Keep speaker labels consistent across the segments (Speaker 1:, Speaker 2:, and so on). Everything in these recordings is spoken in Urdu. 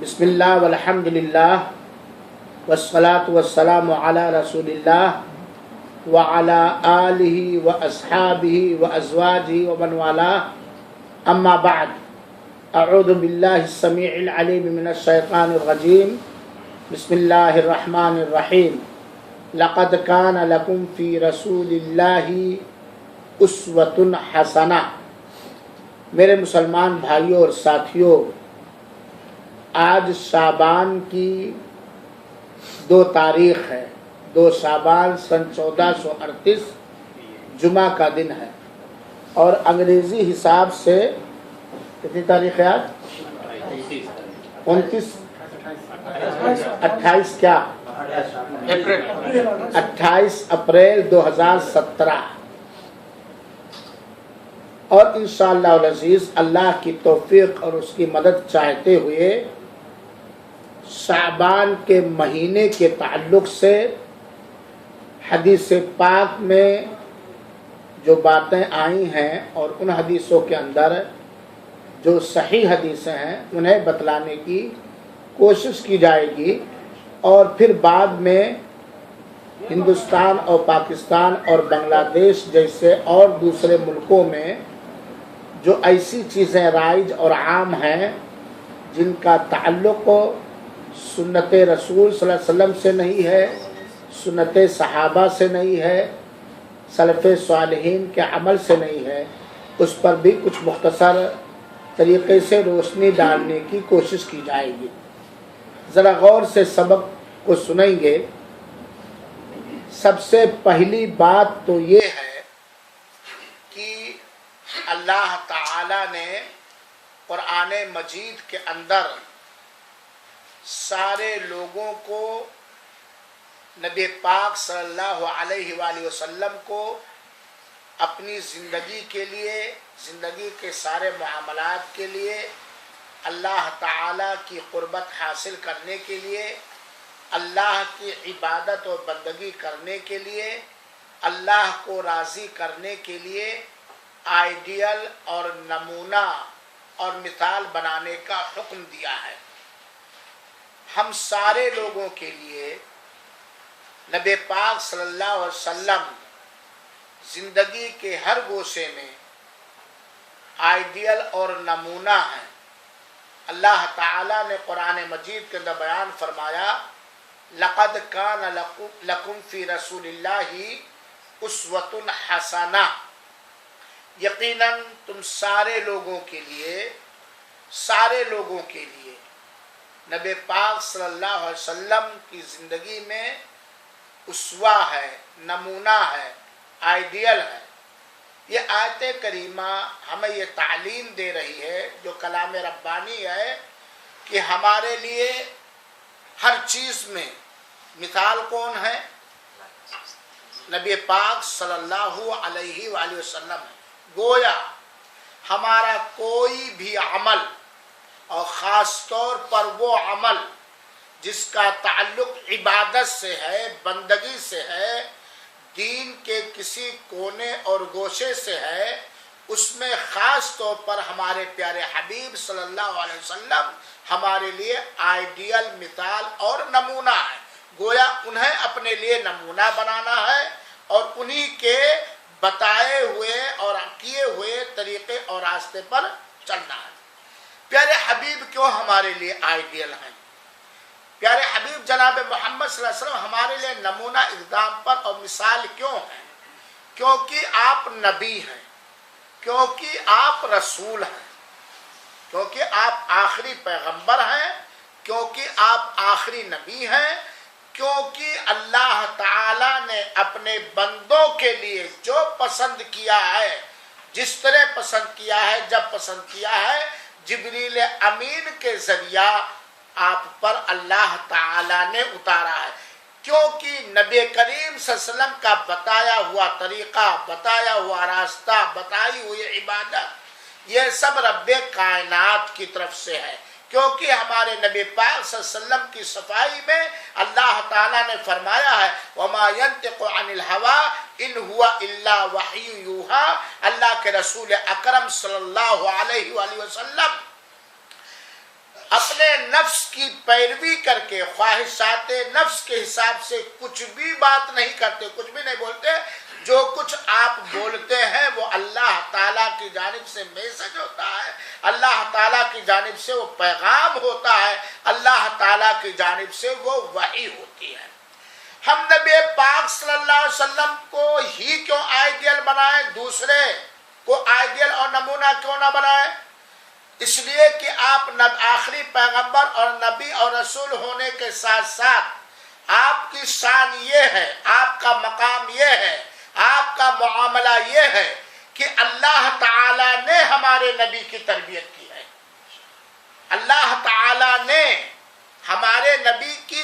Speaker 1: بسم اللہ والحمد للہ والصلاة والسلام علی رسول اللہ وعلی آلہ واصحابہ وازواجہ ومن والاه اما بعد اعوذ باللہ السمیع العلیم من الشیطان الرجیم بسم اللہ الرحمن الرحیم لقد کان لکم فی رسول اللہ اسوۃ حسنہ۔ میرے مسلمان بھائیوں اور ساتھیوں، آج شعبان کی 2 تاریخ ہے، 2 شعبان سن 1438 جمعہ کا دن ہے، اور انگریزی حساب سے کتنی تاریخ ہے آج؟ 28 کیا؟ 28 اپریل 2017۔ اور انشاءاللہ العزیز اللہ کی توفیق اور اس کی مدد چاہتے ہوئے شعبان کے مہینے کے تعلق سے حدیث پاک میں جو باتیں آئی ہیں اور ان حدیثوں کے اندر جو صحیح حدیثیں ہیں انہیں بتلانے کی کوشش کی جائے گی، اور پھر بعد میں ہندوستان اور پاکستان اور بنگلہ دیش جیسے اور دوسرے ملکوں میں جو ایسی چیزیں رائج اور عام ہیں جن کا تعلق سنت رسول صلی اللہ علیہ وسلم سے نہیں ہے، سنت صحابہ سے نہیں ہے، سلف صالحین کے عمل سے نہیں ہے، اس پر بھی کچھ مختصر طریقے سے روشنی ڈالنے کی کوشش کی جائے گی۔ ذرا غور سے سبق کو سنیں گے۔ سب سے پہلی بات تو یہ ہے کہ اللہ تعالی نے قرآن مجید کے اندر سارے لوگوں کو، نبی پاک صلی اللہ علیہ وآلہ وسلم کو اپنی زندگی کے لیے، زندگی کے سارے معاملات کے لیے، اللہ تعالی کی قربت حاصل کرنے کے لیے، اللہ کی عبادت اور بندگی کرنے کے لیے، اللہ کو راضی کرنے کے لیے آئیڈیل اور نمونہ اور مثال بنانے کا حکم دیا ہے۔ ہم سارے لوگوں کے لیے نبی پاک صلی اللہ علیہ وسلم زندگی کے ہر گوشے میں آئیڈیل اور نمونہ ہیں۔ اللہ تعالیٰ نے قرآن مجید کے اندر بیان فرمایا، لقد کان لکم فی رسول اللہ اسوۃ حسنہ، یقیناً تم سارے لوگوں کے لیے نبی پاک صلی اللہ علیہ وسلم کی زندگی میں اسوہ ہے، نمونہ ہے، آئیڈیل ہے۔ یہ آیت کریمہ ہمیں یہ تعلیم دے رہی ہے، جو کلام ربانی ہے، کہ ہمارے لیے ہر چیز میں مثال کون ہے؟ نبی پاک صلی اللہ علیہ وآلہ وسلم ہے۔ گویا ہمارا کوئی بھی عمل، اور خاص طور پر وہ عمل جس کا تعلق عبادت سے ہے، بندگی سے ہے، دین کے کسی کونے اور گوشے سے ہے، اس میں خاص طور پر ہمارے پیارے حبیب صلی اللہ علیہ وسلم ہمارے لیے آئیڈیل، مثال اور نمونہ ہے۔ گویا انہیں اپنے لیے نمونہ بنانا ہے اور انہی کے بتائے ہوئے اور کیے ہوئے طریقے اور راستے پر چلنا ہے۔ پیارے حبیب کیوں ہمارے لیے آئیڈیل ہیں؟ پیارے حبیب جناب محمد صلی اللہ علیہ وسلم ہمارے لیے نمونہ اقدام اور مثال کیوں ہیں؟ کیونکہ آپ نبی ہیں، کیونکہ آپ رسول ہیں، کیونکہ آپ آخری پیغمبر ہیں، کیونکہ آپ آخری نبی ہیں، کیونکہ اللہ تعالی نے اپنے بندوں کے لیے جو پسند کیا ہے، جس طرح پسند کیا ہے، جب پسند کیا ہے، جبریل امین کے ذریعہ آپ پر اللہ تعالی نے اتارا ہے۔ کیونکہ نبی کریم صلی اللہ علیہ وسلم کا بتایا ہوا طریقہ، بتایا ہوا راستہ، بتائی ہوئی عبادت، یہ سب رب کائنات کی طرف سے ہے۔ کیونکہ ہمارے نبی پاک صلی اللہ علیہ وسلم کی صفائی میں اللہ تعالیٰ نے فرمایا ہے، وَمَا يَنْتِقُ عَنِ الْهَوَىٰ إِنْ هُوَ إِلَّا وَحْيٌ يُوحَىٰ۔ اللہ کے رسول اکرم صلی اللہ علیہ وآلہ وسلم اپنے نفس کی پیروی کر کے خواہشات نفس کے حساب سے کچھ بھی بات نہیں کرتے، کچھ بھی نہیں بولتے. جو کچھ آپ بولتے ہیں وہ اللہ تعالیٰ کی جانب سے میسج ہوتا ہے، اللہ تعالیٰ کی جانب سے وہ پیغام ہوتا ہے، اللہ تعالیٰ کی جانب سے وہ وحی ہوتی ہے. ہم نبی پاک صلی اللہ علیہ وسلم کو ہی کیوں آئیڈیل بنائیں، دوسرے کو آئیڈیل اور نمونہ کیوں نہ بنائیں؟ اس لیے کہ آپ آخری پیغمبر اور نبی اور رسول ہونے کے ساتھ ساتھ آپ کی شان یہ ہے، آپ کا مقام یہ ہے، آپ کا معاملہ یہ ہے کہ اللہ تعالیٰ نے ہمارے نبی کی تربیت کی ہے. اللہ تعالیٰ نے ہمارے نبی کی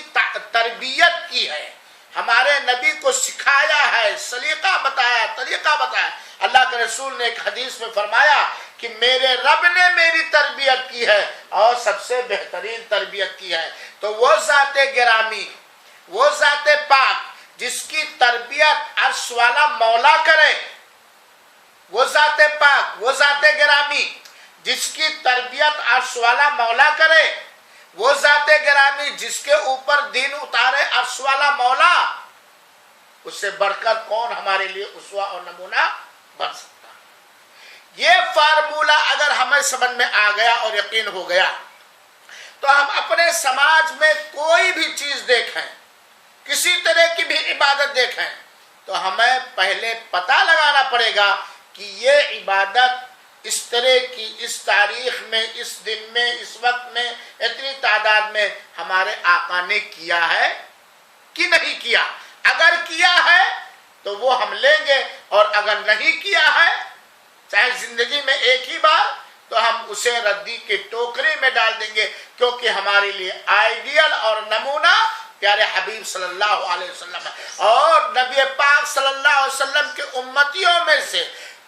Speaker 1: تربیت کی ہے، ہمارے نبی کو سکھایا ہے، سلیقہ بتایا، طریقہ بتایا. اللہ کے رسول نے ایک حدیث میں فرمایا کہ میرے رب نے میری تربیت کی ہے اور سب سے بہترین تربیت کی ہے. تو وہ ذات گرامی، وہ ذات پاک جس کی تربیت عرش والا مولا کرے، وہ ذات پاک، وہ ذات گرامی جس کی تربیت عرش والا مولا کرے، وہ ذات گرامی جس کے اوپر دین اتارے عرش والا مولا، اس سے بڑھ کر کون ہمارے لیے اسوہ اور نمونہ بن سکتا؟ یہ فارمولہ اگر ہمیں سمجھ میں آ گیا اور یقین ہو گیا تو ہم اپنے سماج میں کوئی بھی چیز دیکھیں، کسی طرح کی بھی عبادت دیکھیں، تو ہمیں پہلے پتہ لگانا پڑے گا کہ یہ عبادت اس طرح کی، اس تاریخ میں، اس دن میں، اس وقت میں، اتنی تعداد میں ہمارے آقا نے کیا ہے کہ نہیں کیا. اگر کیا ہے تو وہ ہم لیں گے، اور اگر نہیں کیا ہے چاہے زندگی میں ایک ہی بار، تو ہم اسے ردی کی ٹوکری میں ڈال دیں گے، کیونکہ ہمارے لیے آئیڈیل اور نمونہ پیارے حبیب صلی اللہ علیہ وسلم ہے. اور نبی پاک صلی اللہ علیہ وسلم کے امتیوں میں سے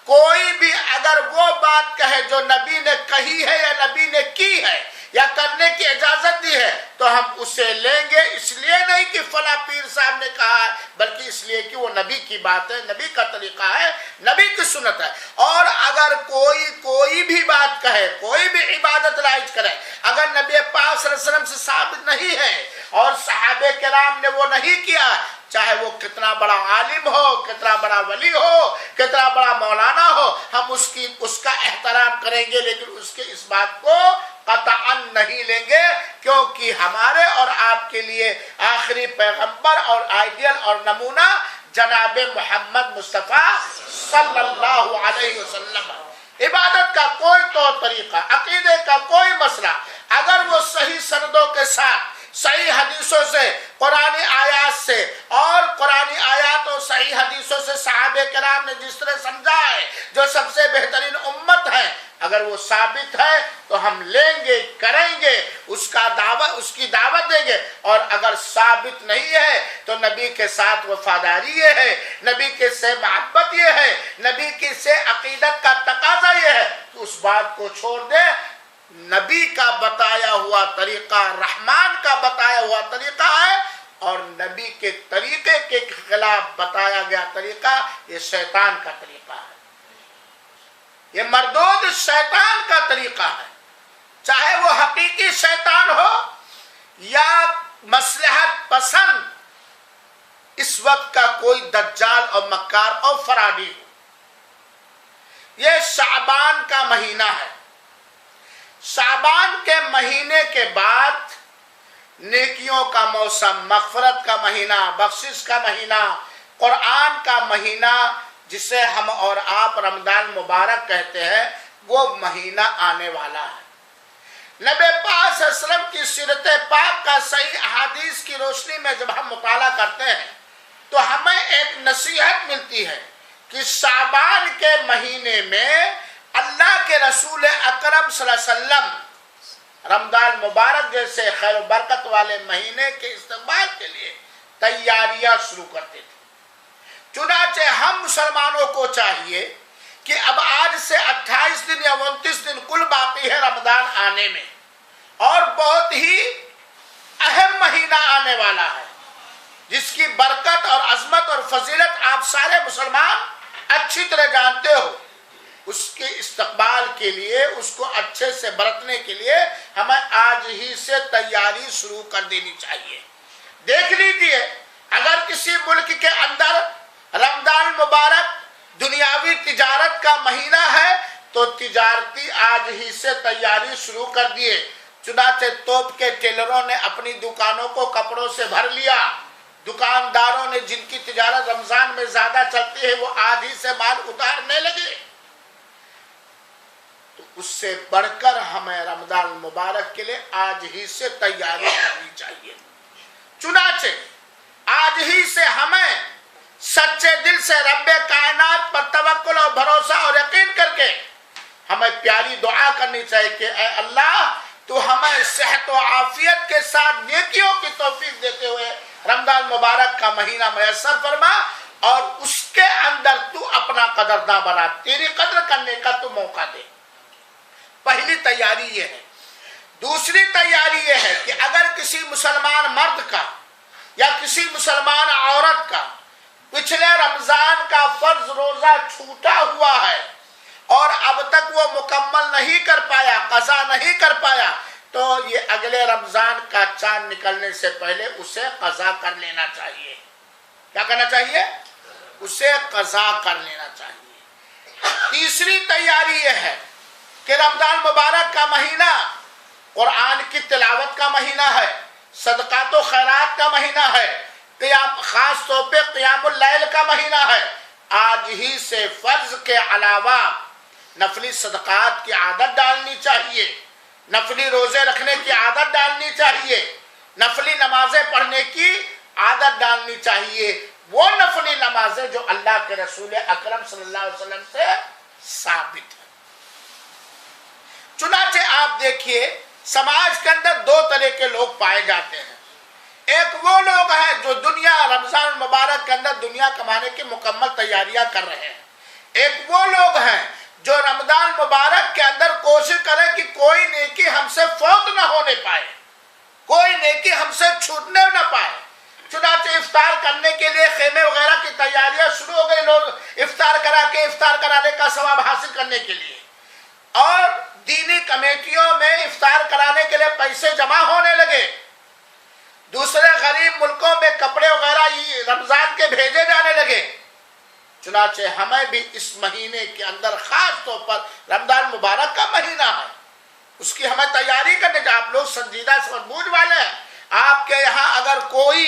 Speaker 1: کوئی بھی اگر وہ بات کہے جو نبی نے کہی ہے یا نبی نے کی ہے یا کرنے کی اجازت دی ہے تو ہم اسے لیں گے. اس لیے نہیں کہ فلاں پیر صاحب نے کہا ہے، بلکہ اس لیے کہ وہ نبی کی بات ہے، نبی کا طریقہ ہے، نبی کی سنت ہے. اور اگر کوئی بھی بات کہے، کوئی بھی عبادت رائج کرے، اگر نبی پاک صلی اللہ علیہ وسلم سے ثابت نہیں ہے اور صحابہ کرام نے وہ نہیں کیا، چاہے وہ کتنا بڑا عالم ہو، کتنا بڑا ولی ہو، کتنا بڑا مولانا ہو، ہم اس کا احترام کریں گے، لیکن اس کے اس بات کو قطعاً نہیں لیں گے، کیونکہ ہمارے اور آپ کے لیے آخری پیغمبر اور آئیڈیل اور نمونہ جناب محمد مصطفیٰ صلی اللہ علیہ وسلم. عبادت کا کوئی طور طریقہ، عقیدے کا کوئی مسئلہ اگر وہ صحیح سندوں کے ساتھ، صحیح حدیثوں سے، قرآنی آیات سے، اور قرآنی آیات اور صحیح حدیثوں سے صحابہ کرام نے جس طرح سمجھا ہے، جو سب سے بہترین امت ہے، اگر وہ ثابت ہے تو ہم لیں گے، کریں گے، اس کی دعوت دیں گے. اور اگر ثابت نہیں ہے تو نبی کے ساتھ وفاداری یہ ہے، نبی کے سے محبت یہ ہے، نبی کے سے عقیدت کا تقاضا یہ ہے کہ اس بات کو چھوڑ دیں. نبی کا بتایا ہوا طریقہ رحمان کا بتایا ہوا طریقہ ہے، اور نبی کے طریقے کے خلاف بتایا گیا طریقہ یہ شیطان کا طریقہ ہے، یہ مردود شیطان کا طریقہ ہے. چاہے وہ حقیقی شیطان ہو یا مصلحت پسند اس وقت کا کوئی دجال اور مکار اور فرادی ہو. یہ شعبان کا مہینہ ہے. شعبان کے مہینے کے بعد نیکیوں کا موسم، مغفرت کا مہینہ، بخشش کا مہینہ، قرآن کا مہینہ جسے ہم اور آپ رمضان مبارک کہتے ہیں، وہ مہینہ آنے والا ہے. نبی پاک صلی اللہ علیہ وسلم کی سیرت پاک کا صحیح احادیث کی روشنی میں جب ہم مطالعہ کرتے ہیں تو ہمیں ایک نصیحت ملتی ہے کہ شعبان کے مہینے میں اللہ کے رسول اکرم صلی اللہ علیہ وسلم رمضان مبارک جیسے خیر و برکت والے مہینے کے استقبال کے لیے تیاریاں شروع کرتے تھے. چنانچہ ہم مسلمانوں کو چاہیے کہ اب آج سے 28 دن یا 29 دن کل باقی ہے رمضان آنے میں، اور بہت ہی اہم مہینہ آنے والا ہے جس کی برکت اور عظمت اور فضیلت آپ سارے مسلمان اچھی طرح جانتے ہو. اس کے استقبال کے لیے، اس کو اچھے سے برتنے کے لیے ہمیں آج ہی سے تیاری شروع کر دینی چاہیے۔ دیکھ لیجئے اگر کسی ملک کے اندر رمضان مبارک دنیاوی تجارت کا مہینہ ہے تو تجارتی آج ہی سے تیاری شروع کر دیے۔ چنانچہ توپ کے ٹیلروں نے اپنی دکانوں کو کپڑوں سے بھر لیا، دکانداروں نے جن کی تجارت رمضان میں زیادہ چلتی ہے وہ آج ہی سے مال اتارنے لگے۔ تو اس سے بڑھ کر ہمیں رمضان مبارک کے لیے آج ہی سے تیاری کرنی چاہیے۔ چنانچہ آج ہی سے ہمیں سچے دل سے رب کائنات پر توکل اور بھروسہ اور یقین کر کے ہمیں پیاری دعا کرنی چاہیے کہ اے اللہ تو ہمیں صحت و عافیت کے ساتھ نیکیوں کی توفیق دیتے ہوئے رمضان مبارک کا مہینہ میسر فرما اور اس کے اندر تو اپنا قدرداں بنا، تیری قدر کرنے کا تو موقع دے۔ پہلی تیاری یہ ہے۔ دوسری تیاری یہ ہے کہ اگر کسی مسلمان مرد کا یا کسی مسلمان عورت کا پچھلے رمضان کا فرض روزہ چھوٹا ہوا ہے اور اب تک وہ مکمل نہیں کر پایا، قضا نہیں کر پایا، تو یہ اگلے رمضان کا چاند نکلنے سے پہلے اسے قضا کر لینا چاہیے۔ کیا کرنا چاہیے؟ اسے قضا کر لینا چاہیے۔ تیسری تیاری یہ ہے کہ رمضان مبارک کا مہینہ قرآن کی تلاوت کا مہینہ ہے، صدقات و خیرات کا مہینہ ہے، خاص طور پہ قیام اللیل کا مہینہ ہے۔ آج ہی سے فرض کے علاوہ نفلی صدقات کی عادت ڈالنی چاہیے، نفلی روزے رکھنے کی عادت ڈالنی چاہیے، نفلی نمازیں پڑھنے کی عادت ڈالنی چاہیے، وہ نفلی نمازیں جو اللہ کے رسول اکرم صلی اللہ علیہ وسلم سے ثابت ہے۔ چنانچہ آپ دیکھیے سماج کے اندر دو طرح کے لوگ پائے جاتے ہیں۔ ایک وہ لوگ ہیں جو رمضان مبارک کے اندر دنیا کمانے کی مکمل تیاریاں کر رہے ہیں۔ ایک وہ لوگ ہیں جو رمضان مبارک کے اندر کوشش کریں کہ کوئی نیکی ہم سے فوت نہ ہونے پائے، کوئی نیکی ہم سے چھوٹنے نہ پائے۔ چنانچہ افطار کرنے کے لیے خیمے وغیرہ کی تیاریاں شروع ہو گئی، لوگ افطار کرانے کا ثواب حاصل کرنے کے لیے، اور دینی کمیٹیوں میں افطار کرانے کے لیے پیسے جمع ہونے لگے۔ دوسرے غریب ملکوں میں کپڑے وغیرہ رمضان کے بھیجے جانے لگے۔ چنانچہ ہمیں بھی اس مہینے کے اندر خاص طور پر رمضان مبارک کا مہینہ ہے، اس کی ہمیں تیاری کرنے کا۔ آپ لوگ سنجیدہ سمجھ والے ہیں، آپ کے یہاں اگر کوئی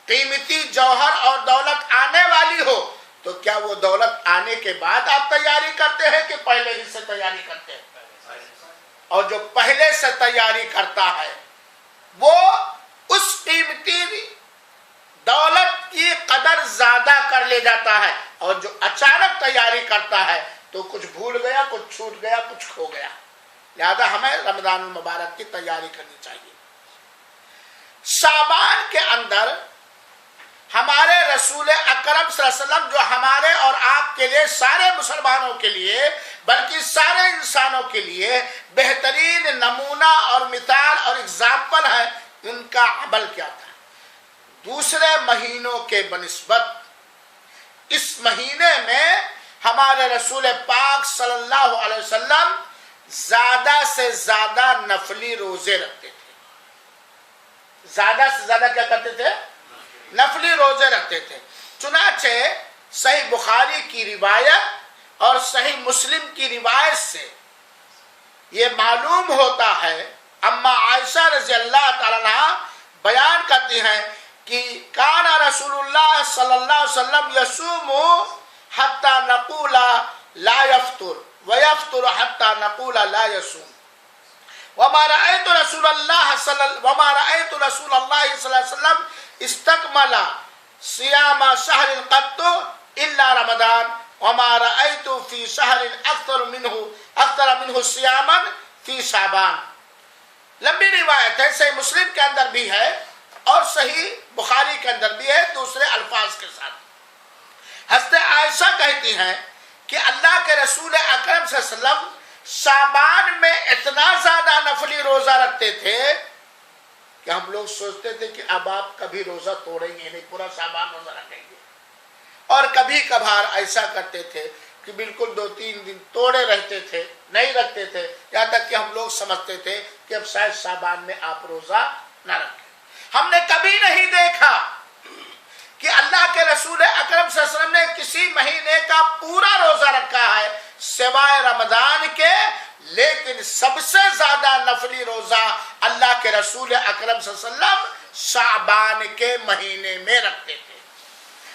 Speaker 1: قیمتی جوہر اور دولت آنے والی ہو تو کیا وہ دولت آنے کے بعد آپ تیاری کرتے ہیں کہ پہلے ہی سے تیاری کرتے ہیں؟ اور جو پہلے سے تیاری کرتا ہے وہ اس قیمتی دولت کی قدر زیادہ کر لے جاتا ہے، اور جو اچانک تیاری کرتا ہے تو کچھ بھول گیا، کچھ چھوٹ گیا، کچھ کھو گیا۔ لہذا ہمیں رمضان المبارک کی تیاری کرنی چاہیے۔ شعبان کے اندر ہمارے رسول اکرم صلی اللہ علیہ وسلم جو ہمارے اور آپ کے لیے، سارے مسلمانوں کے لیے بلکہ سارے انسانوں کے لیے بہترین نمونہ اور مثال اور اگزامپل ہے، ان کا عمل کیا تھا۔ دوسرے مہینوں کے بنسبت اس مہینے میں ہمارے رسول پاک صلی اللہ علیہ وسلم زیادہ سے زیادہ نفلی روزے رکھتے تھے۔ زیادہ سے زیادہ کیا کرتے تھے؟ نفلی روزے رکھتے تھے۔ چنانچہ صحیح بخاری کی روایت اور صحیح مسلم کی روایت سے یہ معلوم ہوتا ہے، اما عائشہ رضی اللہ تعالیٰ عنہ بیان کرتی ہیں کہ کان رسول اللہ صلی اللہ علیہ وسلم یصوم حتی نقول لا یفطر ویفطر حتی نقول لا یصوم وما رأيت رسول الله صلى الله عليه وسلم استكمل صيام شهر قط إلا رمضان وما رأيت في شهر أكثر منه صياما في شعبان۔ لمبی روایت ہے، صحیح مسلم کے اندر بھی ہے اور صحیح بخاری کے اندر بھی ہے دوسرے الفاظ کے ساتھ۔ حضرت عائشہ کہتی ہیں کہ اللہ کے رسول اکرم صلی اللہ علیہ وسلم شعبان میں اتنا زیادہ نفلی روزہ رکھتے تھے کہ ہم لوگ سوچتے تھے کہ اب آپ کبھی روزہ توڑیں گے نہیں، پورا شعبان روزہ رکھیں گے۔ اور کبھی کبھار ایسا کرتے تھے کہ بالکل 2-3 دن توڑے رہتے تھے، نہیں رکھتے تھے، یہاں تک کہ ہم لوگ سمجھتے تھے کہ اب شاید شعبان میں آپ روزہ نہ رکھیں۔ ہم نے کبھی نہیں دیکھا کہ اللہ کے رسول اکرم صلی اللہ علیہ وسلم نے کسی مہینے کا پورا روزہ رکھا ہے سوائے رمضان کے، لیکن سب سے زیادہ نفلی روزہ اللہ کے رسول اکرم صلی اللہ علیہ وسلم شعبان کے مہینے میں رکھتے تھے۔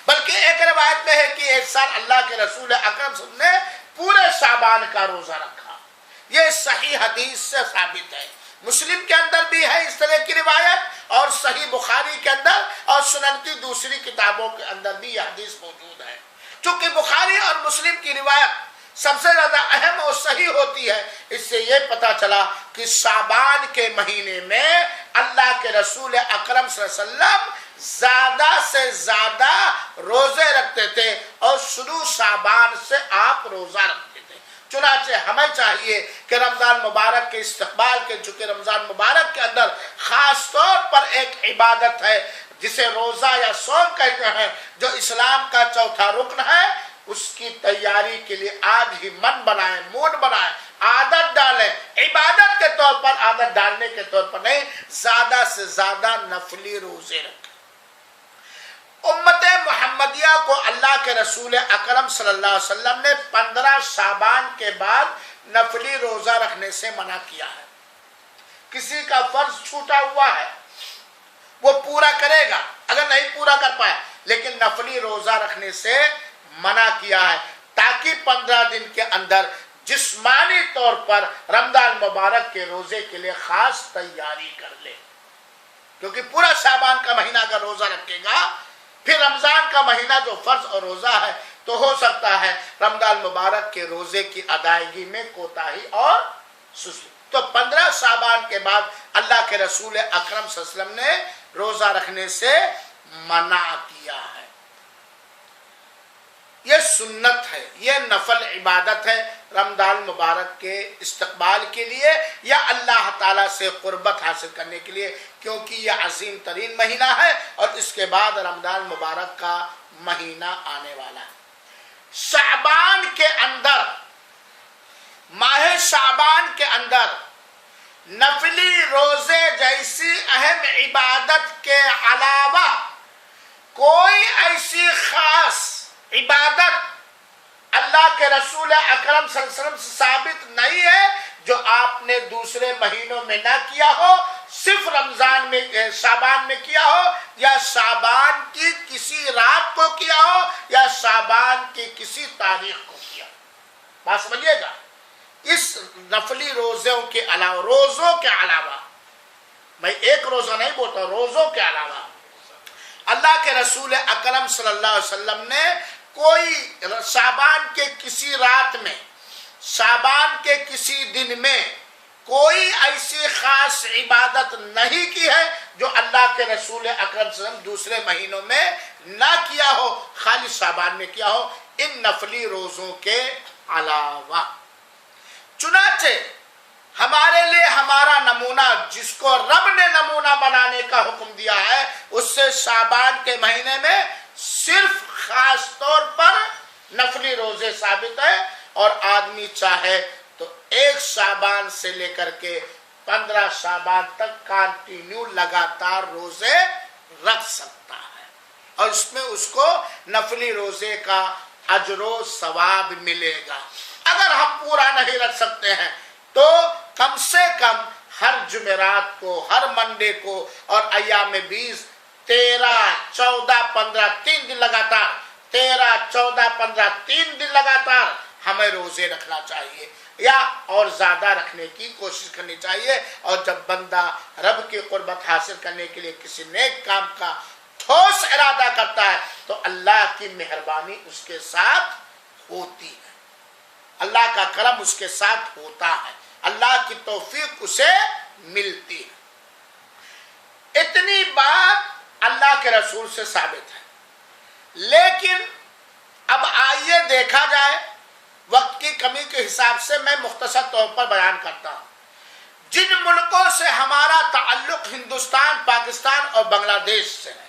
Speaker 1: بلکہ ایک روایت میں ہے کہ ایک سال اللہ کے رسول اکرم صلی اللہ علیہ وسلم نے پورے شعبان کا روزہ رکھا۔ یہ صحیح حدیث سے ثابت ہے، مسلم کے اندر بھی ہے اس طرح کی روایت، اور صحیح بخاری کے اندر اور سنن کی دوسری کتابوں کے اندر بھی یہ حدیث موجود ہے۔ چونکہ بخاری اور مسلم کی روایت سب سے زیادہ اہم اور صحیح ہوتی ہے، اس سے یہ پتا چلا کہ شعبان کے مہینے میں اللہ کے رسول اکرم صلی اللہ علیہ وسلم زیادہ سے زیادہ روزے رکھتے تھے، اور شروع شعبان سے آپ روزہ رکھتے تھے۔ چنانچہ ہمیں چاہیے کہ رمضان مبارک کے استقبال کے، چونکہ رمضان مبارک کے اندر خاص طور پر ایک عبادت ہے جسے روزہ یا صوم کہتے ہیں، جو اسلام کا چوتھا رکن ہے، اس کی تیاری کے لیے آج ہی من بنائیں، موڈ بنائیں، عادت ڈالیں، عبادت کے طور پر، عادت ڈالنے کے طور پر نہیں، زیادہ سے زیادہ نفلی روزے رکھیں۔ امت محمدیہ کو اللہ کے رسول اکرم صلی اللہ علیہ وسلم نے 15 شعبان کے بعد نفلی روزہ رکھنے سے منع کیا ہے۔ کسی کا فرض چھوٹا ہوا ہے وہ پورا کرے گا اگر نہیں پورا کر پائے، لیکن نفلی روزہ رکھنے سے منع کیا ہے تاکہ 15 دن کے اندر جسمانی طور پر رمضان مبارک کے روزے کے لیے خاص تیاری کر لے۔ کیونکہ پورا شعبان کا مہینہ اگر روزہ رکھے گا، پھر رمضان کا مہینہ جو فرض اور روزہ ہے، تو ہو سکتا ہے رمضان مبارک کے روزے کی ادائیگی میں کوتاہی اور سستی۔ تو 15 شعبان کے بعد اللہ کے رسول اکرم صلی اللہ علیہ وسلم نے روزہ رکھنے سے منع کیا ہے۔ یہ سنت ہے، یہ نفل عبادت ہے رمضان مبارک کے استقبال کے لیے یا اللہ تعالیٰ سے قربت حاصل کرنے کے لیے، کیونکہ یہ عظیم ترین مہینہ ہے اور اس کے بعد رمضان مبارک کا مہینہ آنے والا ہے۔ شعبان کے اندر، ماہ شعبان کے اندر نفلی روزے جیسی اہم عبادت کے علاوہ کوئی ایسی خاص عبادت اللہ کے رسول اکرم صلی اللہ علیہ وسلم سے ثابت نہیں ہے جو آپ نے دوسرے مہینوں میں نہ کیا ہو، صرف رمضان میں، شعبان میں کیا ہو، یا شعبان کی کسی رات کو کیا ہو، یا شعبان کی کسی تاریخ کو کیا ہو۔ بات سمجھیے گا، اس نفلی روزوں کے علاوہ، روزوں کے علاوہ، میں ایک روزہ نہیں بولتا، روزوں کے علاوہ اللہ کے رسول اکرم صلی اللہ علیہ وسلم نے کوئی شعبان کے کسی رات میں، شعبان کے کسی دن میں کوئی ایسی خاص عبادت نہیں کی ہے جو اللہ کے رسول اکرم صلی اللہ علیہ وسلم دوسرے مہینوں میں نہ کیا ہو، خالی شعبان میں کیا ہو، ان نفلی روزوں کے علاوہ۔ چنانچہ ہمارے لیے ہمارا نمونہ، جس کو رب نے نمونہ بنانے کا حکم دیا ہے، اس سے شعبان کے مہینے میں صرف خاص طور پر نفلی روزے ثابت ہے، اور آدمی چاہے تو 1 شعبان سے لے کر کے 15 شعبان تک کنٹینیو لگاتار روزے رکھ سکتا ہے، اور اس میں اس کو نفلی روزے کا اجر و ثواب ملے گا۔ اگر ہم پورا نہیں رکھ سکتے ہیں تو کم سے کم ہر جمعرات کو، ہر منڈے کو، اور ایام 20، 13، 14، 15 3 دن لگاتار، 13، 14، 15 3 دن لگاتار ہمیں روزے رکھنا چاہیے، یا اور زیادہ رکھنے کی کوشش کرنی چاہیے۔ اور جب بندہ رب کی قربت حاصل کرنے کے لیے کسی نیک کام کا ٹھوس ارادہ کرتا ہے تو اللہ کی مہربانی اس کے ساتھ ہوتی ہے، اللہ کا کرم اس کے ساتھ ہوتا ہے، اللہ کی توفیق اسے ملتی ہے۔ اتنی بات اللہ کے رسول سے ثابت ہے، لیکن اب آئیے دیکھا جائے، وقت کی کمی کے حساب سے میں مختصر طور پر بیان کرتا ہوں۔ جن ملکوں سے ہمارا تعلق ہندوستان، پاکستان اور بنگلہ دیش سے ہے،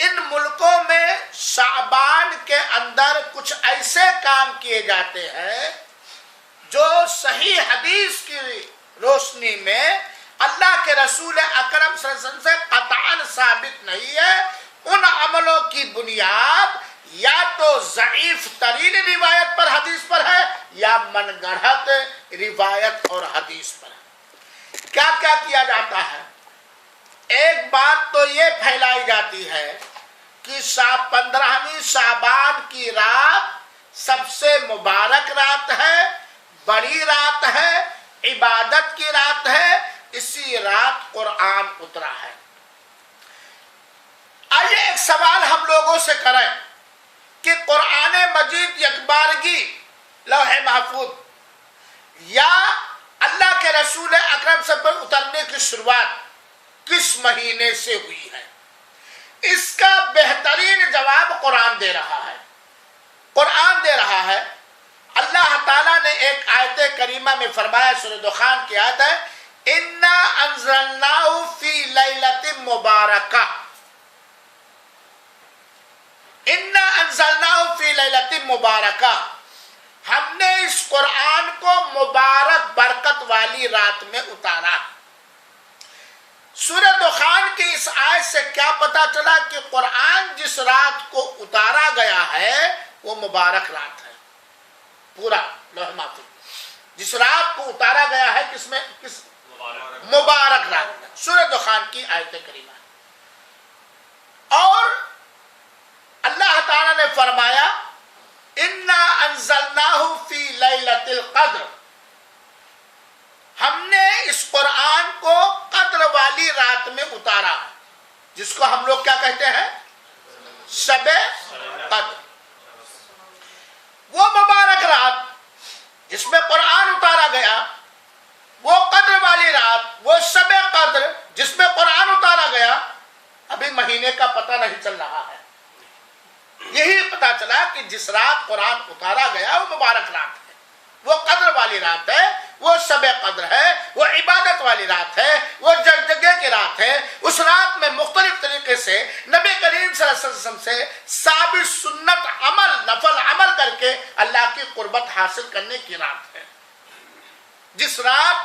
Speaker 1: ان ملکوں میں شعبان کے اندر کچھ ایسے کام کیے جاتے ہیں جو صحیح حدیث کی روشنی میں اللہ کے رسول اکرم صلی اللہ علیہ وسلم سے قطعاً ثابت نہیں ہے. ان عملوں کی بنیاد یا تو ضعیف ترین روایت پر حدیث پر ہے یا من گڑھت روایت اور حدیث پر ہے. کیا کیا کیا جاتا ہے؟ ایک بات تو یہ پھیلائی جاتی ہے کہ 15ویں شعبان کی رات سب سے مبارک رات ہے، بڑی رات ہے، عبادت کی رات ہے، اسی رات قرآن اترا ہے. آئیے ایک سوال ہم لوگوں سے کریں کہ قرآن مجید یکبارگی لوح محفوظ یا اللہ کے رسول اکرم سے پر اترنے کی شروعات کس مہینے سے ہوئی ہے؟ اس کا بہترین جواب قرآن دے رہا ہے. قرآن دے رہا ہے. اللہ تعالیٰ نے ایک آیت کریمہ میں فرمایا، سورہ دخان کی آیت ہے، اِنَّا أَنزَلْنَاهُ فِي لَيْلَةٍ مُبَارَكَةٍ. اِنَّا أَنزَلْنَاهُ فِي لَيْلَةٍ مُبَارَكَةٍ. ہم نے اس قرآن کو مبارک برکت والی رات میں اتارا. سورہ دخان کی اس آیت سے کیا پتا چلا کہ قرآن جس رات کو اتارا گیا ہے وہ مبارک رات ہے. پورا لوح محفوظ جس رات کو اتارا گیا ہے کس مبارک رات میں. سورہ دخان کی آیت کریمہ. اور اللہ تعالیٰ نے فرمایا اِنَّا أَنزَلْنَاهُ فِي لَيْلَةِ الْقَدْرِ. ہم نے اس قرآن کو قدر والی رات میں اتارا، جس کو ہم لوگ کیا کہتے ہیں؟ شب قدر. وہ مبارک رات جس میں قرآن اتارا گیا، وہ قدر والی رات، وہ شب قدر جس میں قرآن اتارا گیا، ابھی مہینے کا پتہ نہیں چل رہا ہے. یہی پتہ چلا کہ جس رات قرآن اتارا گیا وہ مبارک رات ہے، وہ قدر والی رات ہے، وہ شب قدر ہے، وہ عبادت والی رات ہے، وہ جگہ کی رات ہے. اس رات میں مختلف طریقے سے نبی کریم صلی اللہ علیہ وسلم سے ثابت سنت عمل، نفل عمل کر کے اللہ کی قربت حاصل کرنے کی رات ہے. جس رات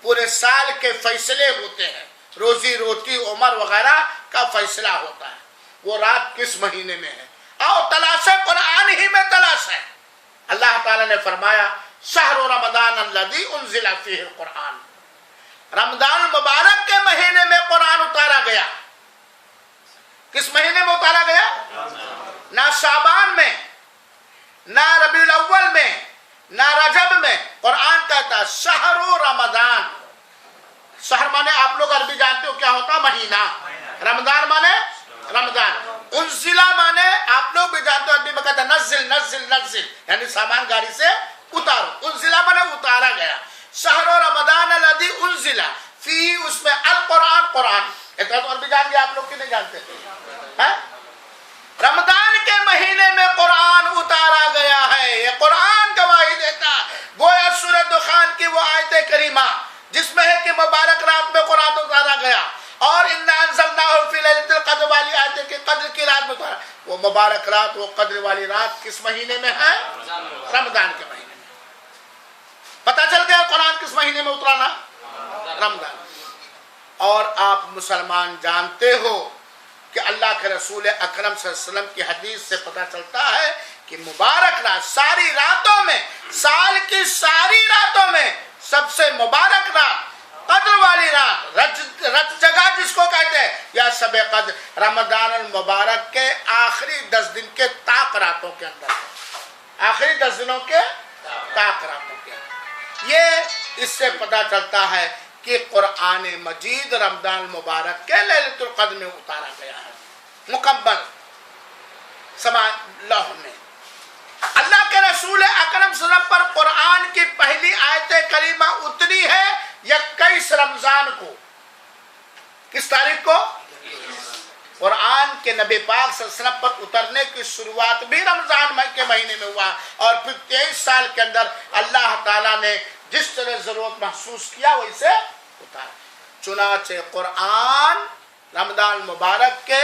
Speaker 1: پورے سال کے فیصلے ہوتے ہیں، روزی روٹی عمر وغیرہ کا فیصلہ ہوتا ہے. وہ رات کس مہینے میں ہے؟ آؤ تلاش ہے، قرآن ہی میں تلاش ہے. اللہ تعالیٰ نے فرمایا شہر رمضان الذی انزل فیہ القرآن. رمضان المبارک کے مہینے میں قرآن اتارا گیا. کس مہینے میں اتارا گیا؟ نہ شعبان میں، نہ ربیع الاول میں، نہ رجب میں. قرآن کہتا ہے شہر رمضان. شہر مانے آپ لوگ عربی جانتے ہو کیا ہوتا؟ مہینہ. رمضان مانے رمضان. انزلہ مانے آپ لوگ بھی جانتے ہو عربی میں کہتا ہے نزل نزل نزل، یعنی سامان گاڑی سے اتارو. انزلہ مانے اتارا گیا. شہر رمضان الذی انزل فی، اس میں القرآن، قرآن. اتنا تو عربی جان گے آپ لوگ کی نہیں جانتے. رمضان کے مہینے میں قرآن اتارا گیا ہے. یہ قرآن گواہی دیتا ہے. گویا سورہ دخان کی وہ آیت کریمہ جس میں ہے کہ مبارک رات میں قرآن اتارا گیا، اور اِنَّا أَنزَلْنَاهُ فِي لَيْلَةِ الْقَدْرِ والی آیت کے قدر کی رات میں اتارا. وہ مبارک رات، وہ قدر والی رات کس مہینے میں ہے؟ رمضان کے مہینے میں. پتا چل گیا قرآن کس مہینے میں اترانا؟ رمضان. اور آپ مسلمان جانتے ہو کہ اللہ کے رسول اکرم صلی اللہ علیہ وسلم کی حدیث سے پتا چلتا ہے کہ مبارک رات، ساری راتوں میں، سال کی ساری راتوں میں سب سے مبارک رات، قدر والی رات، رت جگہ جس کو کہتے ہیں، یا شب قدر رمضان المبارک کے آخری 10 دن کے طاق راتوں کے اندر ہے. آخری 10 دنوں کے طاق راتوں کے اندر. یہ اس سے پتا چلتا ہے کہ قرآن مجید رمضان المبارک کے لیلۃ القدر میں اتارا گیا ہے، مکمل سما لوح میں. اللہ کے رسول اکرم صلی اللہ علیہ وسلم پر قرآن کی پہلی آیت کریمہ اتری ہے 21 رمضان کو. کس تاریخ کو؟ قرآن کے نبی پاک صلی اللہ علیہ وسلم پر اترنے کی شروعات بھی رمضان کے مہینے میں ہوا، اور پھر 23 سال کے اندر اللہ تعالیٰ نے جس طرح ضرورت محسوس کیا وہ اسے اتارا. چنانچہ قرآن رمضان مبارک کے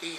Speaker 1: 3,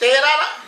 Speaker 1: 13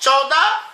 Speaker 1: 14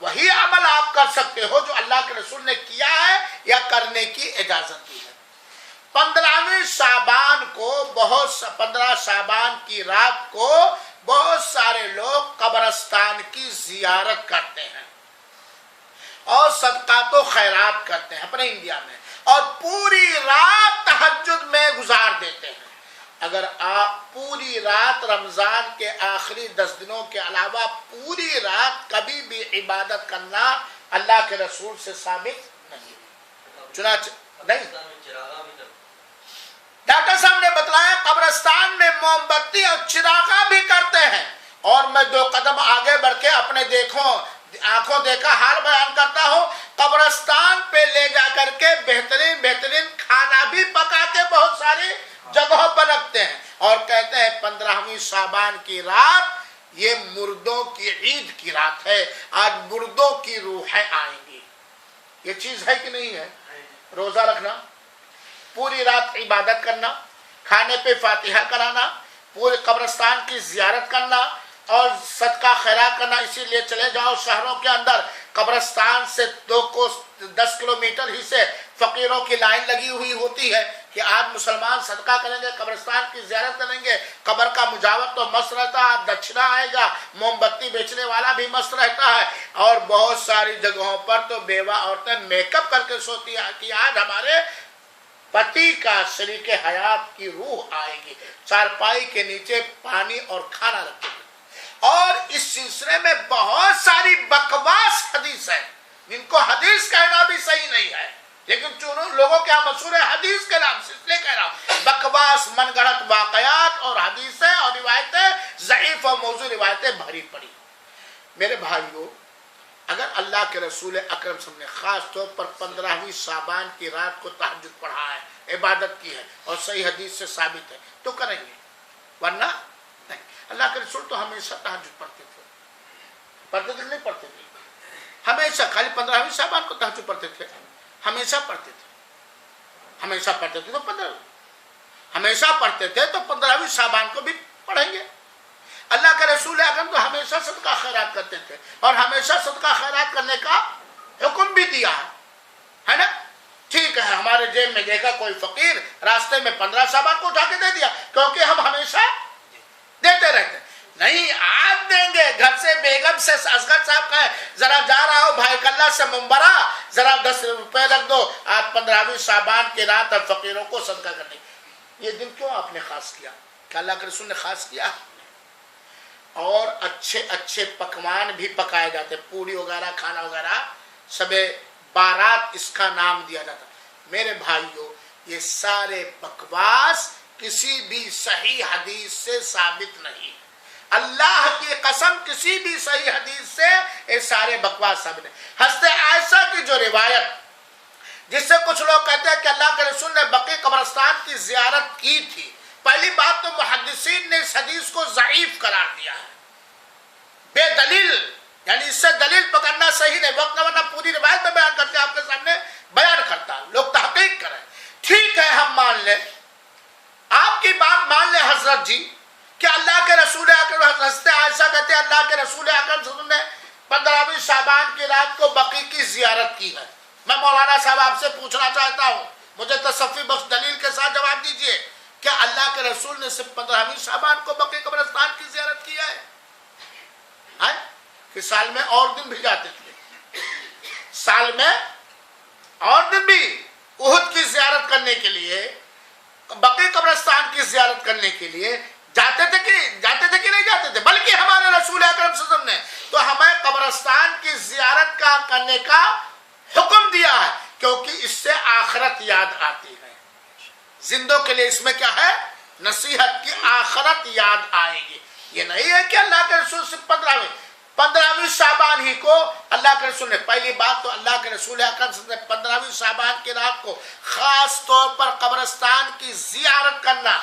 Speaker 1: وہی عمل آپ کر سکتے ہو جو اللہ کے رسول نے کیا ہے یا کرنے کی اجازت دی ہے۔ 15 شعبان کو 15 شعبان کی رات کو بہت سارے لوگ قبرستان کی زیارت کرتے ہیں اور صدقات و خیرات کرتے ہیں اپنے انڈیا میں، اور پوری رات تہجد میں گزار دیتے ہیں۔ اگر آپ پوری رات رمضان کے آخری 10 دنوں کے علاوہ پوری رات کبھی بھی عبادت کرنا اللہ کے رسول سے ثابت نہیں، چنانچہ نہیں۔ ڈاکٹر صاحب نے بتلایا قبرستان میں موم بتی اور چراغاں بھی کرتے ہیں، اور میں 2 قدم آگے بڑھ کے اپنے آنکھوں دیکھا حال بیان کرتا ہوں، قبرستان پہ لے جا کر کے بہترین کھانا بھی پکا کے بہت ساری جگہوں پر رکھتے ہیں، اور کہتے ہیں 15ویں شعبان کی رات یہ مردوں کی عید کی رات ہے، آج مردوں کی روحیں آئیں گی۔ یہ چیز ہے کہ نہیں ہے؟ روزہ رکھنا، پوری رات عبادت کرنا، کھانے پہ فاتحہ کرانا، پورے قبرستان کی زیارت کرنا اور صدقہ خیرات کرنا۔ اسی لیے چلے جاؤ شہروں کے اندر، قبرستان سے 10 کلومیٹر ہی سے فقیروں کی لائن لگی ہوئی ہوتی ہے کہ آج مسلمان صدقہ کریں گے، قبرستان کی زیارت کریں گے، قبر کا مجاور تو مست رہتا ہے، دچھنا آئے گا، موم بتی بیچنے والا بھی مست رہتا ہے، اور بہت ساری جگہوں پر تو بیوہ عورتیں میک اپ کر کے سوتی ہیں کہ آج ہمارے پتی کا شریک حیات کی روح آئے گی۔ چارپائی کے نیچے پانی اور کھانا رکھتے ہیں، اور اس سلسلے میں بہت ساری بکواس حدیث ہے جن کو حدیث کہنا بھی صحیح نہیں ہے، لیکن چونوں لوگوں کے یہاں مشہور ہے حدیث کے نام سے، اس لیے کہہ رہا ہوں بکواس، من گھڑت واقعات اور حدیثیں اور روایتیں، ضعیف اور موضوع روایتیں بھری پڑی۔ میرے بھائیوں، اگر اللہ کے رسول اکرم صلی اللہ علیہ وسلم نے خاص طور پر 15ویں شعبان کی رات کو تہجد پڑھا ہے، عبادت کی ہے اور صحیح حدیث سے ثابت ہے تو کریں گے، ورنہ نہیں۔ اللہ کے رسول تو ہمیشہ تہجد پڑھتے تھے کہ نہیں پڑھتے تھے؟ ہمیشہ، خالی 15ویں شعبان کو تہجد پڑھتے تھے؟ ہمیشہ پڑھتے تھے، ہمیشہ پڑھتے تھے، تو 15 ہمیشہ پڑھتے تھے تو 15ویں شعبان کو بھی پڑھیں گے۔ اللہ کے رسول اکرم تو ہمیشہ صدقہ خیرات کرتے تھے اور ہمیشہ صدقہ خیرات کرنے کا حکم بھی دیا ہے نا؟ ٹھیک ہے، ہمارے جیب میں دیکھا کوئی فقیر راستے میں 15 شعبان کو اٹھا کے دے دیا، کیونکہ ہم ہمیشہ دیتے رہتے، نہیں آج دیں گے۔ گھر سے بیگم سے اصغر صاحب کہیں ذرا جا رہا ہو بھائی کلّہ سے ممبرا، ذرا 10 روپے رکھ دو، آج 15ویں شعبان کی رات اور فقیروں کو صدقہ کرنے۔ یہ دن کیوں آپ نے خاص کیا؟ کہ اللہ کے رسول نے خاص کیا؟ اور اچھے پکوان بھی پکائے جاتے، پوری وغیرہ، کھانا وغیرہ، سب بارات اس کا نام دیا جاتا۔ میرے بھائیوں، یہ سارے بکواس کسی بھی صحیح حدیث سے ثابت نہیں، اللہ کی قسم کسی بھی صحیح حدیث سے یہ سارے بکواس ثابت نہیں۔ حضرت عائشہ کی جو روایت جس سے کچھ لوگ کہتے ہیں کہ اللہ کے رسول نے بقیع قبرستان کی زیارت کی تھی، پہلی بات تو محدثین نے اس حدیث کو ضعیف قرار دیا ہے، بے دلیل، یعنی اس سے دلیل پکڑنا صحیح نہیں، وقت نہ ورنہ پوری روایت میں بیان کرتے آپ کے سامنے بیان کرتا، لوگ تحقیق کریں۔ ٹھیک ہے، ہم مان لیں، آپ کی بات مان لیں حضرت جی کہ اللہ کے رسول اکرم، حضرت عائشہ کہتے ہیں اللہ کے رسول اکرم صلی اللہ علیہ وسلم نے 15ویں شعبان کی رات کو بقیع کی زیارت کی ہے۔ میں مولانا صاحب آپ سے پوچھنا چاہتا ہوں، مجھے تصفی بخش دلیل کے ساتھ جواب دیجئے، کیا اللہ کے رسول نے صرف 15ویں شعبان کو بقیع قبرستان کی زیارت کی ہے؟ کہ سال میں اور دن بھی جاتے تھے، سال میں اور دن بھی احد کی زیارت کرنے کے لیے، بقیع قبرستان کی زیارت کرنے کے لیے جاتے تھے کہ نہیں جاتے تھے؟ بلکہ ہمارے رسول اکرم صلی اللہ علیہ وسلم نے تو ہمیں قبرستان کی زیارت کرنے کا حکم دیا ہے، کیونکہ اس سے آخرت یاد آتی ہے۔ زندوں کے لیے اس میں کیا ہے؟ نصیحت کی آخرت یاد آئے گی۔ یہ نہیں ہے کہ اللہ کے رسول سے 15ویں شعبان ہی کو اللہ کے رسول نے، پہلی بات تو اللہ کے رسول اکرم صلی اللہ علیہ وسلم نے 15ویں شعبان کی رات کو خاص طور پر قبرستان کی زیارت کرنا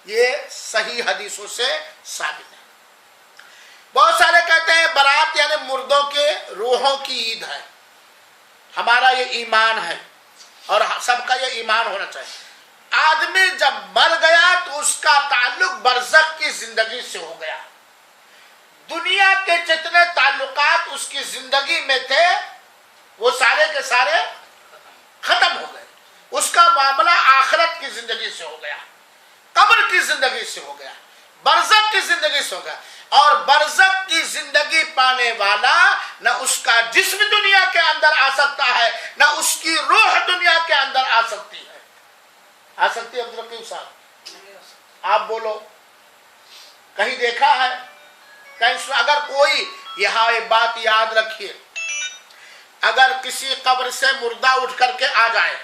Speaker 1: یہ صحیح حدیثوں سے ثابت ہے۔ بہت سارے کہتے ہیں برات یعنی مردوں کے روحوں کی عید ہے، ہمارا یہ ایمان ہے اور سب کا یہ ایمان ہونا چاہیے۔ آدمی جب مر گیا تو اس کا تعلق برزخ کی زندگی سے ہو گیا، دنیا کے جتنے تعلق تعلقات اس کی زندگی میں تھے وہ سارے کے سارے ختم ہو گئے. اس کا معاملہ آخرت کی زندگی سے ہو گیا, قبر کی زندگی سے ہو گیا, برزخ کی زندگی سے ہو گیا. اور برزخ کی زندگی پانے والا نہ اس کا جسم دنیا کے اندر آ سکتا ہے, نہ اس کی روح دنیا کے اندر آ سکتی ہے. آ سکتی ہے عبدالرقیب صاحب؟ آپ بولو, کہیں دیکھا ہے؟ کہیں اگر کوئی, یہاں ایک بات یاد رکھیے, اگر کسی قبر سے مردہ اٹھ کر کے آ جائے,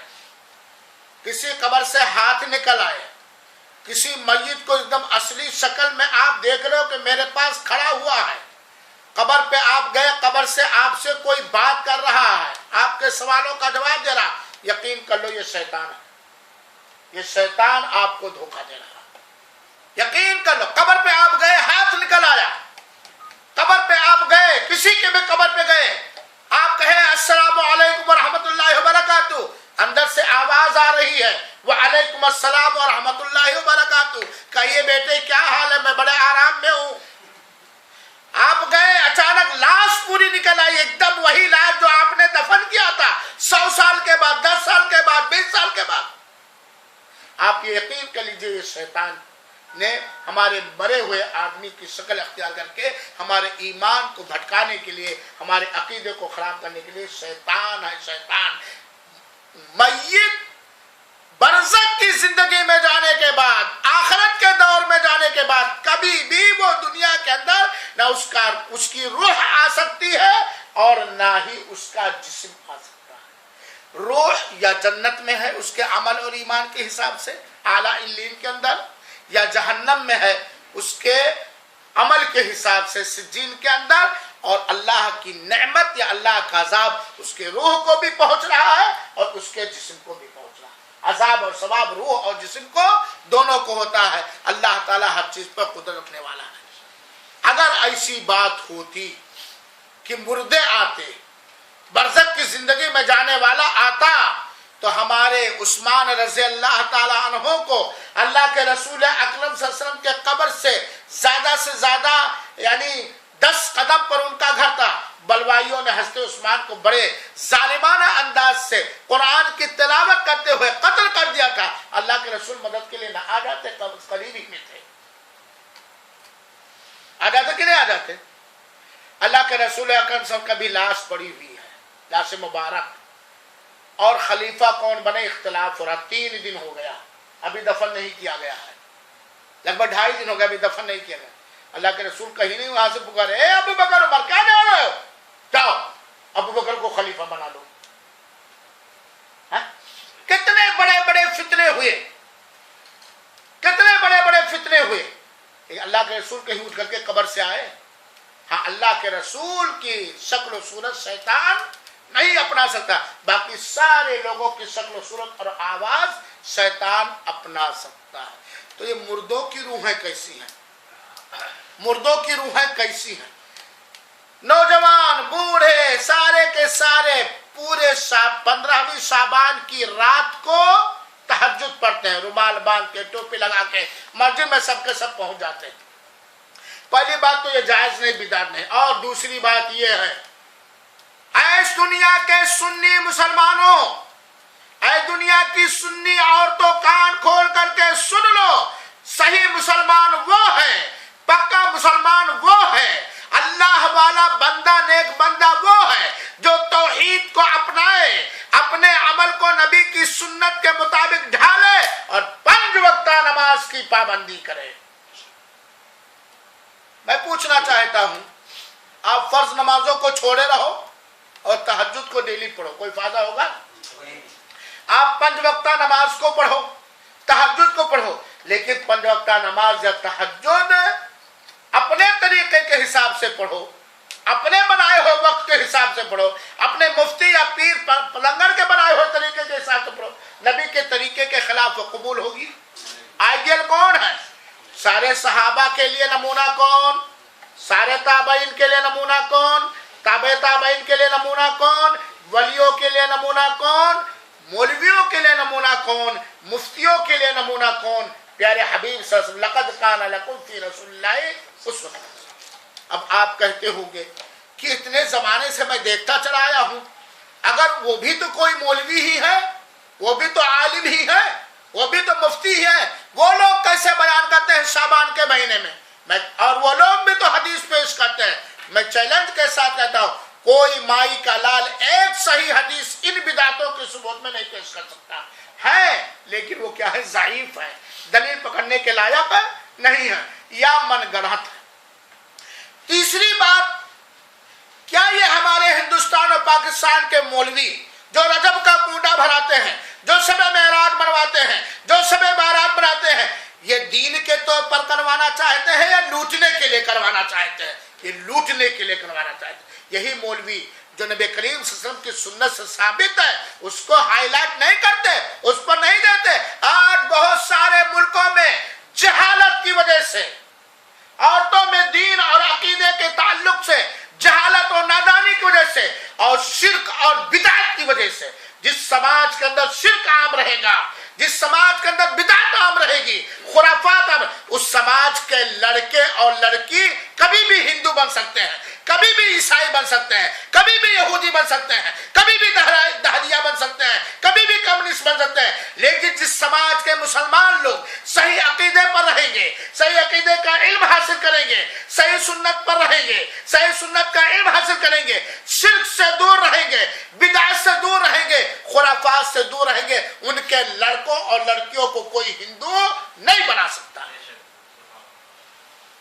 Speaker 1: کسی قبر سے ہاتھ نکل آئے, کسی میت کو ایک دم اصلی شکل میں آپ دیکھ رہے ہو کہ میرے پاس کھڑا ہوا ہے, قبر پہ آپ گئے, قبر سے آپ سے کوئی بات کر رہا ہے, آپ کے سوالوں کا جواب دے رہا, یقین کر لو یہ شیطان ہے. یہ شیطان آپ کو دھوکہ دے رہا ہے, یقین کر لو. قبر پہ آپ گئے, ہاتھ نکل آیا, قبر پہ آپ گئے, کسی کے بھی قبر پہ گئے, آپ کہیں السلام علیکم ورحمۃ اللہ وبرکاتہ, اندر سے آواز آ رہی ہے وعلیکم السلام ورحمۃ اللہ وبرکاتہ, کہیے بیٹے کیا حال ہے, میں بڑے آرام میں ہوں. آپ گئے, اچانک لاش پوری نکل آئی, ایک دم وہی لاش جو آپ نے دفن کیا تھا 100 سال کے بعد, 10 سال کے بعد, 20 سال کے بعد. آپ یہ یقین کر لیجئے یہ شیطان نے ہمارے مرے ہوئے آدمی کی شکل اختیار کر کے ہمارے ایمان کو بھٹکانے کے لیے, ہمارے عقیدے کو خراب کرنے کے لیے شیطان ہے. شیطان میت برزخ کی زندگی میں جانے کے بعد, آخرت کے دور میں جانے کے بعد کبھی بھی وہ دنیا کے اندر نہ اس کی روح آ سکتی ہے اور نہ ہی اس کا جسم آ سکتا ہے. روح یا جنت میں ہے اس کے عمل اور ایمان کے حساب سے اعلیٰ علیین کے اندر, یا جہنم میں ہے اس کے عمل کے حساب سے سجین کے اندر, اور اللہ کی نعمت یا اللہ کا عذاب اس کے روح کو بھی پہنچ رہا ہے اور اس کے جسم کو بھی پہنچ رہا ہے. عذاب اور ثواب روح اور جسم کو دونوں کو ہوتا ہے. اللہ تعالیٰ ہر چیز پر قدرت رکھنے والا ہے. اگر ایسی بات ہوتی کہ مردے آتے, برزخ کی زندگی میں جانے والا آتا, تو ہمارے عثمان رضی اللہ تعالیٰ عنہ کو اللہ کے رسول اکرم صلی اللہ علیہ وسلم کے قبر سے زیادہ یعنی 10 قدم پر ان کا گھر تھا. بلوائیوں نے حضرت عثمان کو بڑے ظالمانہ انداز سے قرآن کی تلاوت کرتے ہوئے قتل کر دیا تھا. اللہ کے رسول مدد کے لیے نہ آ جاتے, قریب ہی میں تھے, آ جاتے کہ نہیں آ جاتے؟ اللہ کے رسول اکرم صلی اللہ علیہ وسلم کا بھی لاش پڑی ہوئی ہے, لاش مبارک, اور خلیفہ کون بنے اختلاف ہو رہا. 3 دن ہو گیا ابھی دفن نہیں کیا گیا ہے, لگ بھگ 2.5 دن ہو گیا ابھی دفن نہیں کیا گیا. اللہ کے رسول کہیں نہیں وہاں سے پکارے, اے ابو بکر عمر کیا جا رہے ہو, جاؤ ابو بکر کو خلیفہ بنا لو. کتنے بڑے بڑے فتنے ہوئے, کتنے بڑے بڑے فتنے ہوئے. اللہ کے رسول کہیں اٹھ کر کے قبر سے آئے؟ ہاں, اللہ کے رسول کی شکل و صورت شیطان نہیں اپنا سکتا, باقی سارے لوگوں کی شکل و صورت اور آواز شیطان اپنا سکتا ہے. تو یہ مردوں کی روحیں کیسی ہیں, مردوں کی روحیں کیسی ہیں؟ نوجوان بوڑھے سارے کے سارے پورے 15ویں شعبان کی رات کو تہجد پڑھتے ہیں, رومال باندھ کے, ٹوپی لگا کے, مسجد میں سب کے سب پہنچ جاتے ہیں. پہلی بات تو یہ جائز نہیں, بدعت نہیں. اور دوسری بات یہ ہے, اے دنیا کے سنی مسلمانوں, اے دنیا کی سنی عورتوں, کان کھول کر کے سن لو, صحیح مسلمان وہ ہے, پکا مسلمان وہ ہے, اللہ والا بندہ, نیک بندہ وہ ہے جو توحید کو اپنائے, اپنے عمل کو نبی کی سنت کے مطابق ڈھالے اور 5 وقتہ نماز کی پابندی کرے. میں پوچھنا چاہتا ہوں, آپ فرض نمازوں کو چھوڑے رہو اور تہجد کو ڈیلی پڑھو, کوئی فائدہ ہوگا؟ آپ 5 وقتہ نماز کو پڑھو, تہجد کو پڑھو, لیکن 5 وقتہ نماز یا تہجد اپنے طریقے کے حساب سے پڑھو, اپنے بنائے ہوئے وقت کے حساب سے پڑھو, اپنے مفتی یا پیر پلنگر کے بنائے ہوئے طریقے کے حساب سے پڑھو. نبی کے طریقے کے خلاف وہ قبول ہوگی؟ آئیڈیل کون ہے؟ سارے صحابہ کے لیے نمونہ کون؟ سارے تابعین کے لیے نمونہ کون؟ تابع تابعین کے لیے نمونہ کون؟ ولیوں کے لیے نمونہ کون؟ مولویوں کے لیے نمونہ کون؟ مفتیوں کے لیے نمونہ کون؟ پیارے حبیب صلی اللہ علیہ وسلم, لقد کان لکم فی رسول اللہ اسوۃ. اب آپ کہتے ہوں گے کہ اتنے زمانے سے میں دیکھتا چلا آیا ہوں، اگر وہ بھی تو کوئی مولوی ہی ہے، وہ بھی تو عالم ہی ہے، وہ بھی تو مفتی ہی ہے، وہ لوگ کیسے بیان کرتے ہیں شعبان کے مہینے میں اور وہ لوگ بھی تو حدیث پیش کرتے ہیں۔ میں چیلنج کے ساتھ کہتا ہوں، کوئی مائی کا لال ایک صحیح حدیث ان بدعتوں کے ثبوت میں نہیں پیش کر سکتا ہے، لیکن وہ کیا ہے؟ ضعیف ہے، دلیل پکڑنے کے لائق نہیں ہے یا من گڑھت ہے۔ تیسری بات، کیا یہ ہمارے ہندوستان اور پاکستان کے مولوی جو رجب کا کنڈا بھراتے ہیں، جو شب معراج منواتے ہیں، جو شب بارات مناتے ہیں، یہ دین کے طور پر کروانا چاہتے ہیں یا لوٹنے کے لیے کروانا چاہتے ہیں؟ یہ لوٹنے کے لیے کروانا چاہتے ہیں۔ یہی مولوی جو نبی کریم صلی اللہ علیہ وسلم کی سنت سے ثابت ہے اس کو ہائی لائٹ نہیں کرتے، اس پر نہیں دیتے۔ آج بہت سارے ملکوں میں جہالت کی وجہ سے، عورتوں میں دین اور عقیدے کے تعلق سے جہالت اور نادانی کی وجہ سے اور شرک اور بدعت کی وجہ سے، جس سماج کے اندر شرک عام رہے گا، جس سماج کے اندر بدعت عام رہے گی، خرافات عام، اس سماج کے لڑکے اور لڑکی کبھی بھی ہندو بن سکتے ہیں، کبھی بھی عیسائی بن سکتے ہیں، کبھی بھی یہودی بن سکتے ہیں، کبھی بھی دہریہ بن سکتے ہیں، کبھی بھی کمیونسٹ بن سکتے ہیں، لیکن جس سماج کے مسلمان لوگ صحیح عقیدے پر رہیں گے، صحیح عقیدے کا علم حاصل کریں گے، صحیح سنت پر رہیں گے، صحیح سنت کا علم حاصل کریں گے، شرک سے دور رہیں گے، بدعت سے دور رہیں گے، خرافات سے دور رہیں گے، ان کے لڑکوں اور لڑکیوں کو کوئی ہندو نہیں بنا سکتا ہے۔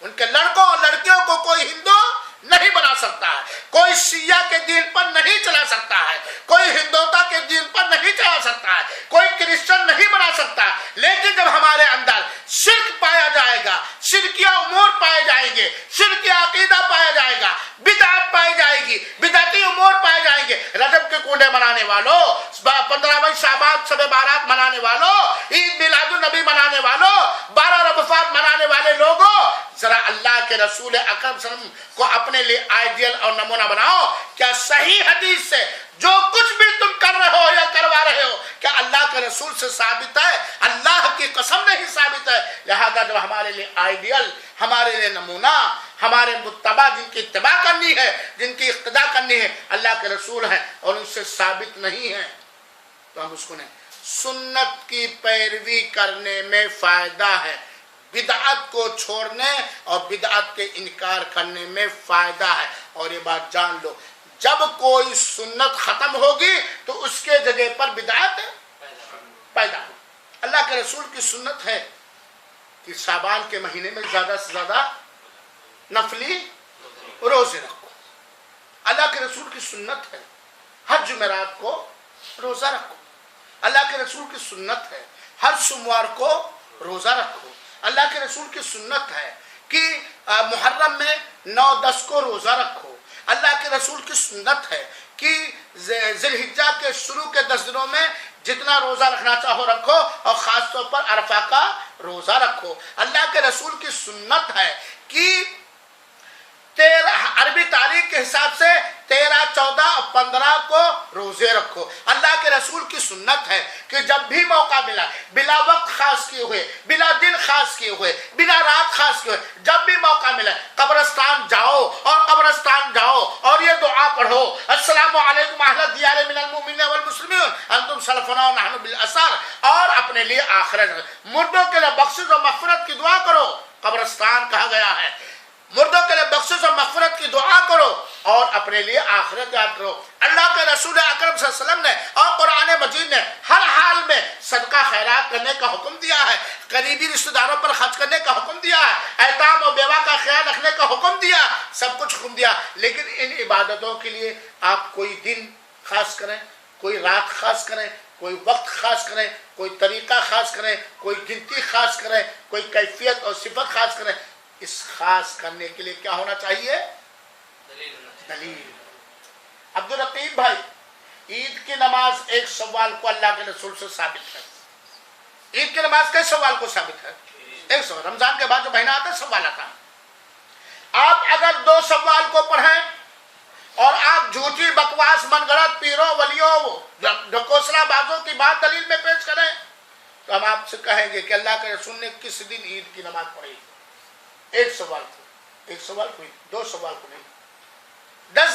Speaker 1: ان کے لڑکوں اور لڑکیوں کو کوئی ہندو نہیں بنا سکتا ہے، کوئی شیعہ کے دین پر نہیں چلا سکتا ہے، کوئی ہندوتا کے دین پر نہیں چلا سکتا ہے، کوئی کرسچن نہیں بنا سکتا۔ لیکن جب ہمارے اندر شرک پایا جائے گا، شرکیہ امور پائے جائیں گے، شرکیہ عقیدہ پایا جائے گا، بدعت پائی جائے گی، بدعتی امور پائے جائیں گے، رجب کے کنڈے منانے والوں، 15 شعبان شب بارات منانے والوں، عید میلاد النبی منانے والوں، 12 رمضان منانے والے لوگوں، ذرا اللہ کے رسول اکرم صلی اللہ علیہ وسلم کو اپنے لیے آئیڈیل اور نمونہ بناؤ۔ کیا صحیح حدیث سے جو کچھ بھی تم کر رہے ہو یا کروا رہے ہو کیا اللہ کے رسول سے ثابت ہے؟ اللہ کی قسم نہیں ثابت ہے۔ لہذا جب ہمارے لیے آئیڈیل، ہمارے لیے نمونہ، ہمارے متبع جن کی اتباع کرنی ہے، جن کی اقتداء کرنی ہے، اللہ کے رسول ہیں اور ان سے ثابت نہیں ہے تو ہم اس کو نہیں۔ سنت کی پیروی کرنے میں فائدہ ہے، بدعت کو چھوڑنے اور بدعت کے انکار کرنے میں فائدہ ہے۔ اور یہ بات جان لو، جب کوئی سنت ختم ہوگی تو اس کے جگہ پر بدعت پیدا ہوگی۔ اللہ کے رسول کی سنت ہے کہ شعبان کے مہینے میں زیادہ سے زیادہ نفلی روزے رکھو۔ اللہ کے رسول کی سنت ہے ہر جمعرات کو روزہ رکھو۔ اللہ کے رسول کی سنت ہے ہر سوموار کو روزہ رکھو۔ اللہ کے رسول کی سنت ہے کہ محرم میں 9-10 کو روزہ رکھو۔ اللہ کے رسول کی سنت ہے کہ ذی الحجہ کے شروع کے 10 دنوں میں جتنا روزہ رکھنا چاہو رکھو اور خاص طور پر عرفہ کا روزہ رکھو۔ اللہ کے رسول کی سنت ہے کہ 13 عربی تاریخ کے حساب سے 13، 14 اور 15 کو روزے رکھو۔ اللہ کے رسول کی سنت ہے کہ جب بھی موقع ملا، بلا وقت خاص کیے ہوئے، بلا دن خاص کیے ہوئے، بلا رات خاص کیے ہوئے، جب بھی موقع ملا قبرستان جاؤ اور قبرستان جاؤ اور یہ دعا پڑھو، السلام علیکم اہل الدیار من المؤمنین والمسلمین انتم سلفنا ونحن بالاثار، اور اپنے لیے آخرت، مردوں کے لیے بخشش و مغفرت کی دعا کرو۔ قبرستان کہا گیا ہے، مردوں کے لیے بخشش اور مغفرت کی دعا کرو اور اپنے لیے آخرت یاد کرو۔ اللہ کے رسول اکرم صلی اللہ علیہ وسلم نے اور قرآن مجید نے ہر حال میں صدقہ خیرات کرنے کا حکم دیا ہے، قریبی رشتہ داروں پر خرچ کرنے کا حکم دیا ہے، ایتام اور بیوہ کا خیال رکھنے کا حکم دیا، سب کچھ حکم دیا۔ لیکن ان عبادتوں کے لیے آپ کوئی دن خاص کریں، کوئی رات خاص کریں، کوئی وقت خاص کریں، کوئی طریقہ خاص کریں، کوئی گنتی خاص کریں، کوئی کیفیت اور صفت خاص کریں۔ اس خاص کرنے کے لیے کیا ہونا چاہیے؟ دلیل۔ عبدالرقیب بھائی، عید کی نماز 1 شوال کو اللہ کے رسول سے ثابت ہے۔ عید کی نماز کس شوال کو ثابت ہے؟ 1 شوال، رمضان کے بعد جو مہینہ آتا ہے شوال آتا ہے۔ آپ اگر 2 شوال کو پڑھیں اور آپ جھوٹی بکواس من گڑت پیروں ولیوں ڈھکوسلا بازوں کی بات دلیل میں پیش کریں تو ہم آپ سے کہیں گے کہ اللہ کے رسول نے کس دن عید کی نماز پڑھی؟ 1 شوال کو، 1 شوال کو، 2 شوال کو نہیں، 10